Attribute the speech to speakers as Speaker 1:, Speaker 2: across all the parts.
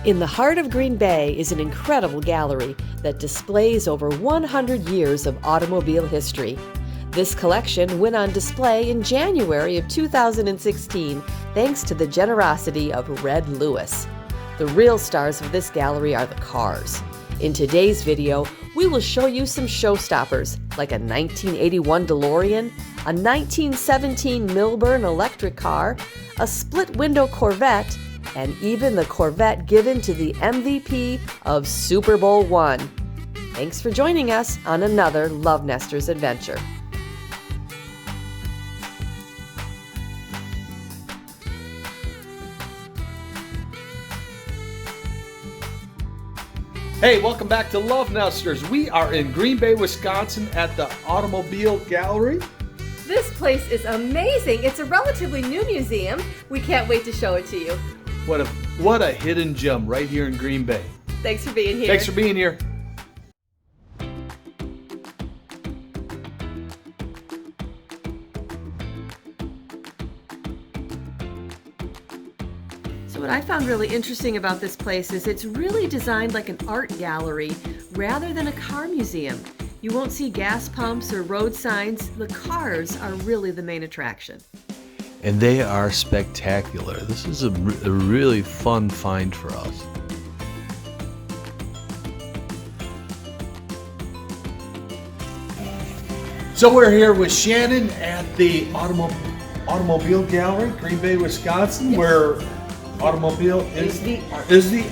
Speaker 1: In the heart of Green Bay is an incredible gallery that displays over 100 years of automobile history. This collection went on display in January of 2016 thanks to the generosity of Red Lewis. The real stars of this gallery are the cars. In today's video, we will show you some showstoppers like a 1981 DeLorean, a 1917 Milburn electric car, a split-window Corvette, and even the Corvette given to the MVP of Super Bowl I. Thanks for joining us on another Love Nesters adventure.
Speaker 2: Hey, welcome back to Love Nesters. We are in Green Bay, Wisconsin at the Automobile Gallery.
Speaker 1: This place is amazing. It's a relatively new museum. We can't wait to show it to you.
Speaker 2: What a hidden gem right here in Green Bay.
Speaker 1: Thanks for being here.
Speaker 2: Thanks for being here.
Speaker 1: So what I found really interesting about this place is it's really designed like an art gallery rather than a car museum. You won't see gas pumps or road signs. The cars are really the main attraction.
Speaker 3: And they are spectacular. This is a really fun find for us.
Speaker 2: So we're here with Shannon at the Automobile Gallery, Green Bay, Wisconsin, where automobile is the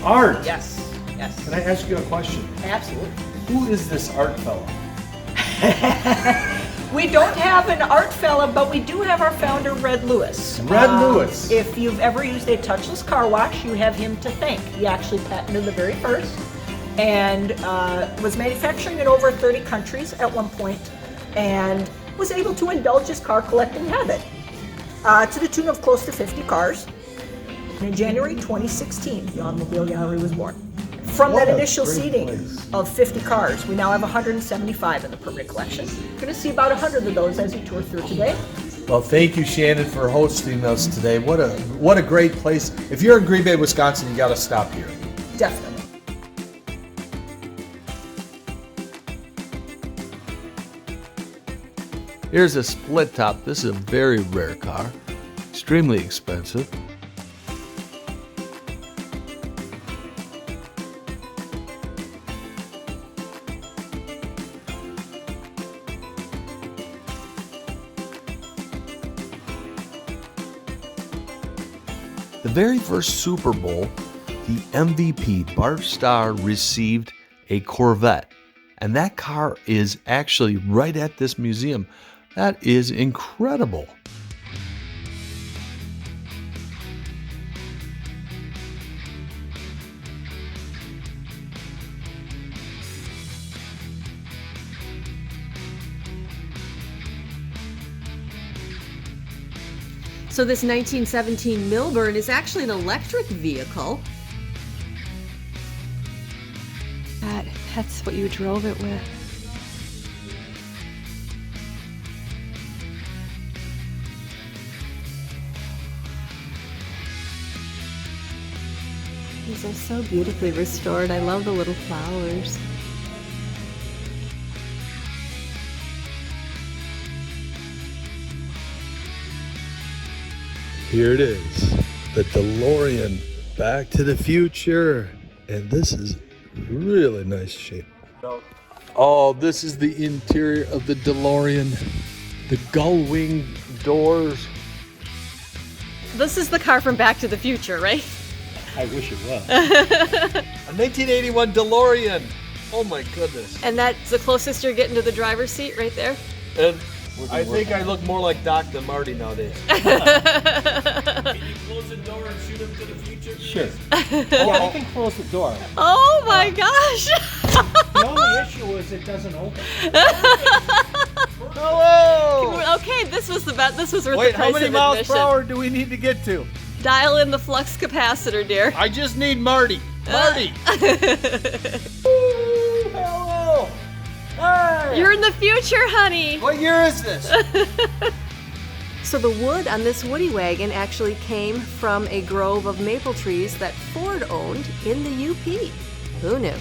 Speaker 2: art.
Speaker 4: Yes, yes.
Speaker 2: Can I ask you a question?
Speaker 4: Absolutely.
Speaker 2: Who is this art fellow?
Speaker 4: We don't have an art fella, but we do have our founder, Red Lewis.
Speaker 2: Red Lewis.
Speaker 4: If you've ever used a touchless car wash, you have him to thank. He actually patented the very first and was manufacturing in over 30 countries at one point and was able to indulge his car collecting habit to the tune of close to 50 cars. And in January 2016, the Automobile Gallery was born. From that initial seating of 50 cars, we now have 175 in the permanent collection. You're going to see about 100 of those as you tour through today.
Speaker 2: Well, thank you, Shannon, for hosting us today. What a great place. If you're in Green Bay, Wisconsin, you got to stop here.
Speaker 4: Definitely.
Speaker 3: Here's a split top. This is a very rare car, extremely expensive. The very first Super Bowl, the MVP, Bart Starr, received a Corvette. And that car is actually right at this museum. That is incredible.
Speaker 1: So this 1917 Milburn is actually an electric vehicle. That's what you drove it with. These are so beautifully restored. I love the little flowers.
Speaker 3: Here it is, the DeLorean, Back to the Future. And this is really nice shape. Oh, this is the interior of the DeLorean. The gull wing doors.
Speaker 1: This is the car from Back to the Future, right?
Speaker 5: I wish it was.
Speaker 2: A 1981 DeLorean. Oh my goodness.
Speaker 1: And that's the closest you're getting to the driver's seat right there?
Speaker 2: And I think I look more like Doc than Marty nowadays.
Speaker 5: Can you close the door and shoot him to the future? Sure. Yeah, you can close the door.
Speaker 1: Oh my gosh!
Speaker 5: The only issue is it doesn't open.
Speaker 2: Hello!
Speaker 1: Okay, this was the best. This was worth
Speaker 2: Wait,
Speaker 1: the price
Speaker 2: how many
Speaker 1: of
Speaker 2: miles
Speaker 1: admission.
Speaker 2: per hour do we need to get to?
Speaker 1: Dial in the flux capacitor, dear.
Speaker 2: I just need Marty. Marty! Ooh, hello! Hey!
Speaker 1: You're in the future, honey.
Speaker 2: What year is this?
Speaker 1: So the wood on this Woody wagon actually came from a grove of maple trees that Ford owned in the UP. Who knew?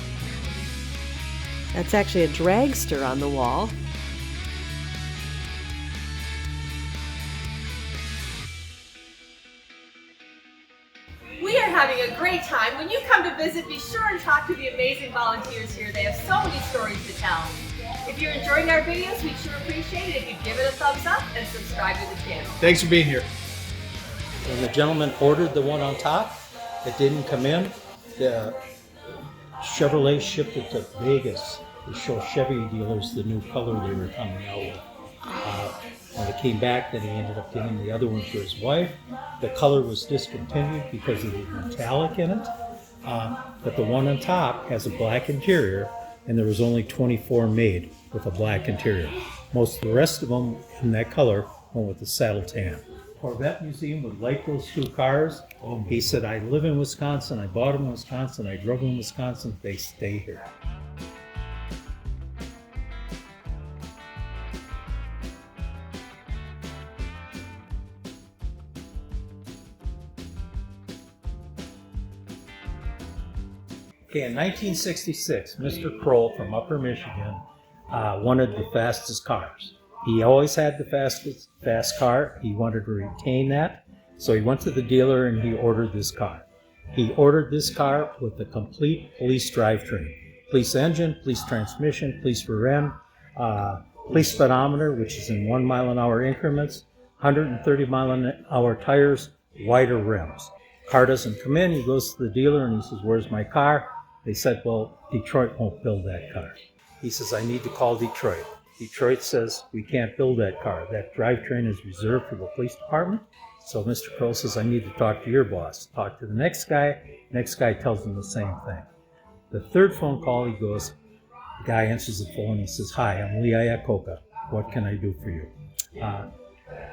Speaker 1: That's actually a dragster on the wall.
Speaker 6: We are having a great time. When you come to visit, be sure and talk to the amazing volunteers here. They have so many stories to tell. If you're enjoying our videos, we'd sure appreciate it if you'd give it a thumbs up and subscribe to the channel.
Speaker 2: Thanks for being here.
Speaker 5: When the gentleman ordered the one on top, it didn't come in. The Chevrolet shipped it to Vegas to show Chevy dealers the new color they were coming out with. When it came back, then he ended up getting the other one for his wife. The color was discontinued because of the metallic in it, but the one on top has a black interior, and there was only 24 made with a black interior. Most of the rest of them in that color went with the saddle tan. Corvette Museum would like those two cars. He said, I live in Wisconsin, I bought them in Wisconsin, I drove them in Wisconsin, they stay here. Okay, in 1966, Mr. Kroll from Upper Michigan wanted the fastest cars. He always had the fast car. He wanted to retain that. So he went to the dealer and he ordered this car. He ordered this car with a complete police drivetrain. Police engine, police transmission, police rear end, police speedometer, which is in 1 mile an hour increments, 130 mile an hour tires, wider rims. Car doesn't come in. He goes to the dealer and he says, where's my car? They said, well, Detroit won't build that car. He says, I need to call Detroit. Detroit says, we can't build that car. That drivetrain is reserved for the police department. So Mr. Kroll says, I need to talk to your boss. Talk to the next guy. Next guy tells him the same thing. The third phone call, he goes, the guy answers the phone. He says, hi, I'm Lee Iacocca. What can I do for you?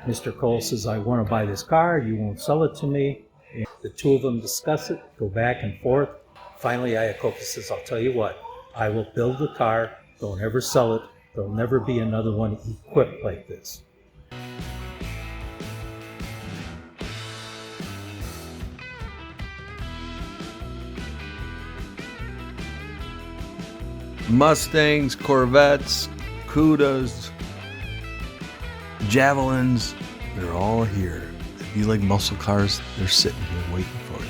Speaker 5: Mr. Kroll says, I want to buy this car. You won't sell it to me. And the two of them discuss it, go back and forth. Finally, Iacocca says, I'll tell you what, I will build the car. Don't ever sell it. There'll never be another one equipped like this.
Speaker 3: Mustangs, Corvettes, Cudas, Javelins, they're all here. If you like muscle cars, they're sitting here waiting for you.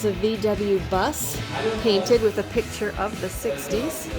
Speaker 1: It's a VW bus painted with a picture of the 60s.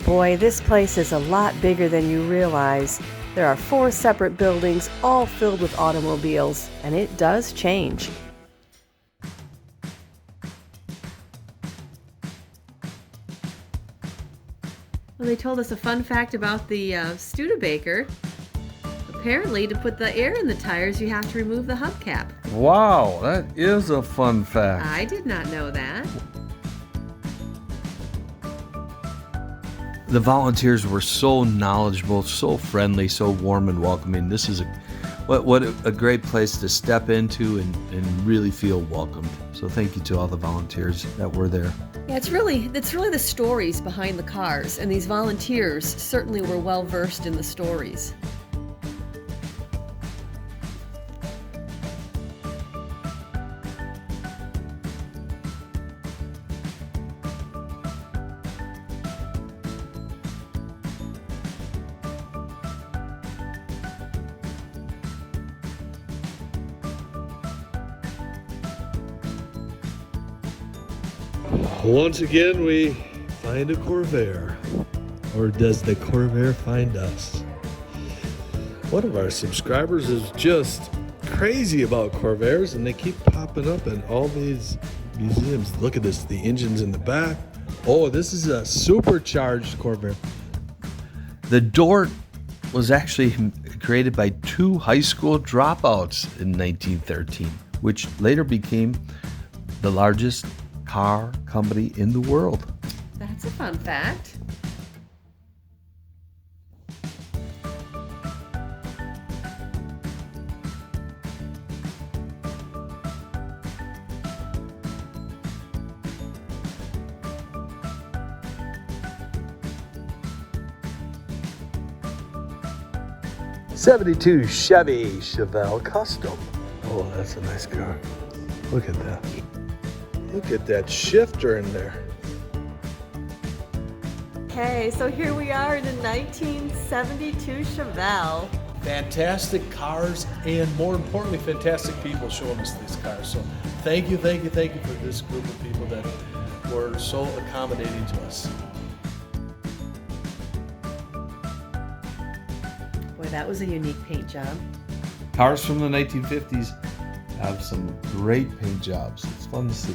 Speaker 1: Boy, this place is a lot bigger than you realize. There are 4 separate buildings, all filled with automobiles, and it does change. Well, they told us a fun fact about the Studebaker. Apparently, to put the air in the tires, you have to remove the hubcap.
Speaker 3: Wow, that is a fun fact.
Speaker 1: I did not know that.
Speaker 3: The volunteers were so knowledgeable, so friendly, so warm and welcoming. This is what a great place to step into and really feel welcomed. So thank you to all the volunteers that were there.
Speaker 1: Yeah, it's really the stories behind the cars, and these volunteers certainly were well versed in the stories.
Speaker 3: Once again, we find a Corvair. Or does the Corvair find us? One of our subscribers is just crazy about Corvairs, and they keep popping up in all these museums. Look at this, the engine's in the back. Oh, this is a supercharged Corvair.
Speaker 7: The door was actually created by 2 high school dropouts in 1913, which later became the largest car company in the world.
Speaker 1: That's a fun fact.
Speaker 3: '72 Chevy Chevelle Custom. Oh, that's a nice car. Look at that. Look at that shifter in there.
Speaker 1: Okay, so here we are in a 1972 Chevelle.
Speaker 2: Fantastic cars, and more importantly, fantastic people showing us these cars. So thank you for this group of people that were so accommodating to us.
Speaker 1: Boy, that was a unique paint job.
Speaker 7: Cars from the 1950s have some great paint jobs. It's fun to see.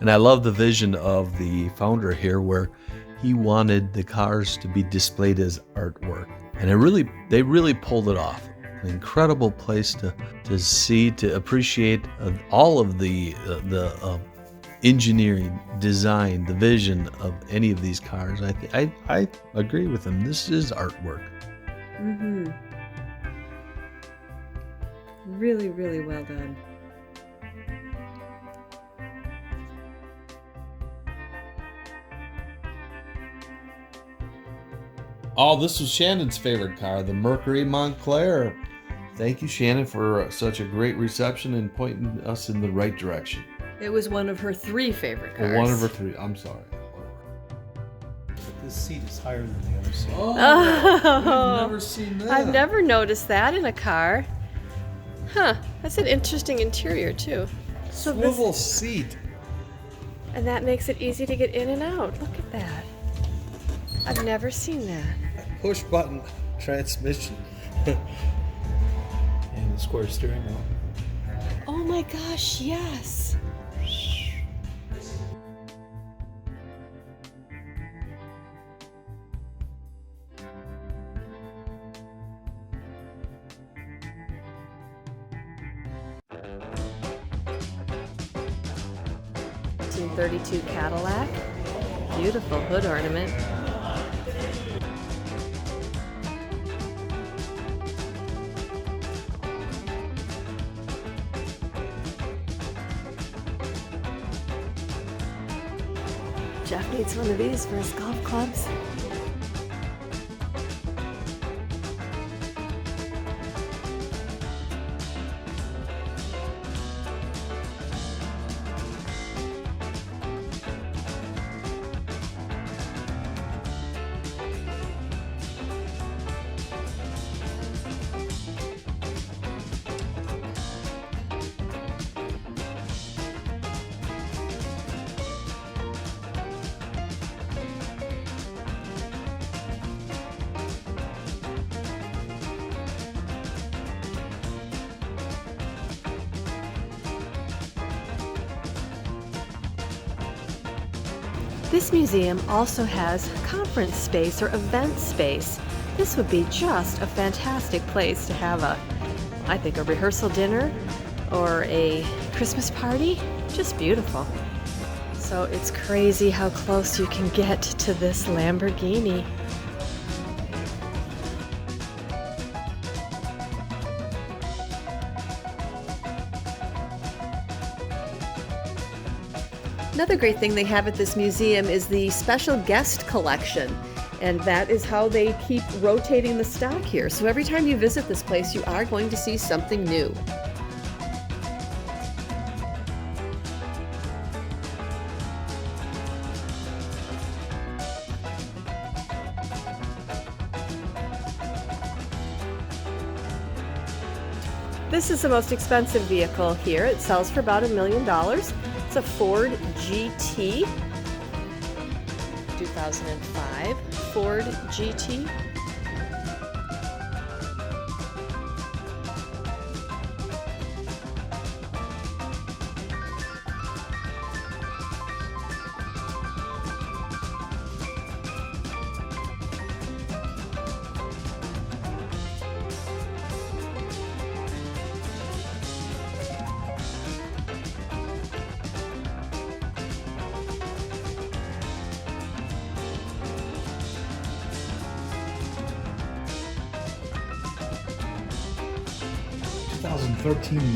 Speaker 7: And I love the vision of the founder here, where he wanted the cars to be displayed as artwork. And they really pulled it off. An incredible place to see, to appreciate all of the engineering, design, the vision of any of these cars. I agree with him. This is artwork.
Speaker 1: Mm-hmm. Really, really well done.
Speaker 7: Oh, this was Shannon's favorite car, the Mercury Montclair. Thank you, Shannon, for such a great reception and pointing us in the right direction.
Speaker 1: It was one of her 3 favorite cars.
Speaker 7: Well, one of her 3. I'm sorry.
Speaker 5: But this seat is higher than the other seat.
Speaker 2: Oh,
Speaker 1: Oh,
Speaker 2: we've never seen that.
Speaker 1: I've never noticed that in a car. Huh, that's an interesting interior too. So
Speaker 3: Swivel seat.
Speaker 1: and that makes it easy to get in and out. Look at that. I've never seen that.
Speaker 3: Push button transmission.
Speaker 5: And the square steering wheel.
Speaker 1: Oh my gosh, yes. '32 Cadillac. Beautiful hood ornament. Jeff needs one of these for his golf clubs. This museum also has conference space or event space. This would be just a fantastic place to have I think a rehearsal dinner or a Christmas party. Just beautiful. So it's crazy how close you can get to this Lamborghini. Another great thing they have at this museum is the special guest collection, and that is how they keep rotating the stock here. So every time you visit this place, you are going to see something new. this is the most expensive vehicle here. It sells for about $1 million. It's a Ford GT. 2005 Ford GT.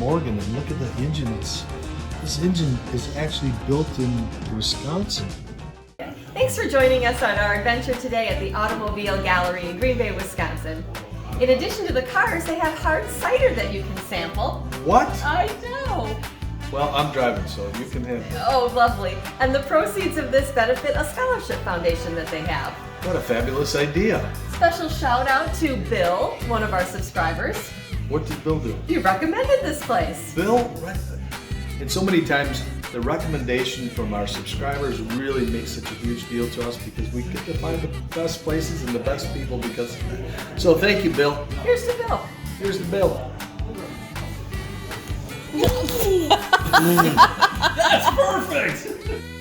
Speaker 3: Morgan, and look at the engine. This engine is actually built in Wisconsin.
Speaker 6: Thanks for joining us on our adventure today at the Automobile Gallery in Green Bay, Wisconsin. In addition to the cars, they have hard cider that you can sample.
Speaker 2: What?
Speaker 6: I know.
Speaker 2: Well, I'm driving, so you can have it.
Speaker 6: Oh, lovely. And the proceeds of this benefit a scholarship foundation that they have.
Speaker 2: What a fabulous idea.
Speaker 6: Special shout out to Bill, one of our subscribers.
Speaker 2: What did Bill do?
Speaker 6: He recommended this place.
Speaker 2: Bill, right. And so many times the recommendation from our subscribers really makes such a huge deal to us because we get to find the best places and the best people because of that. So thank you, Bill.
Speaker 6: Here's to Bill.
Speaker 2: Here's the bill.
Speaker 3: That's perfect!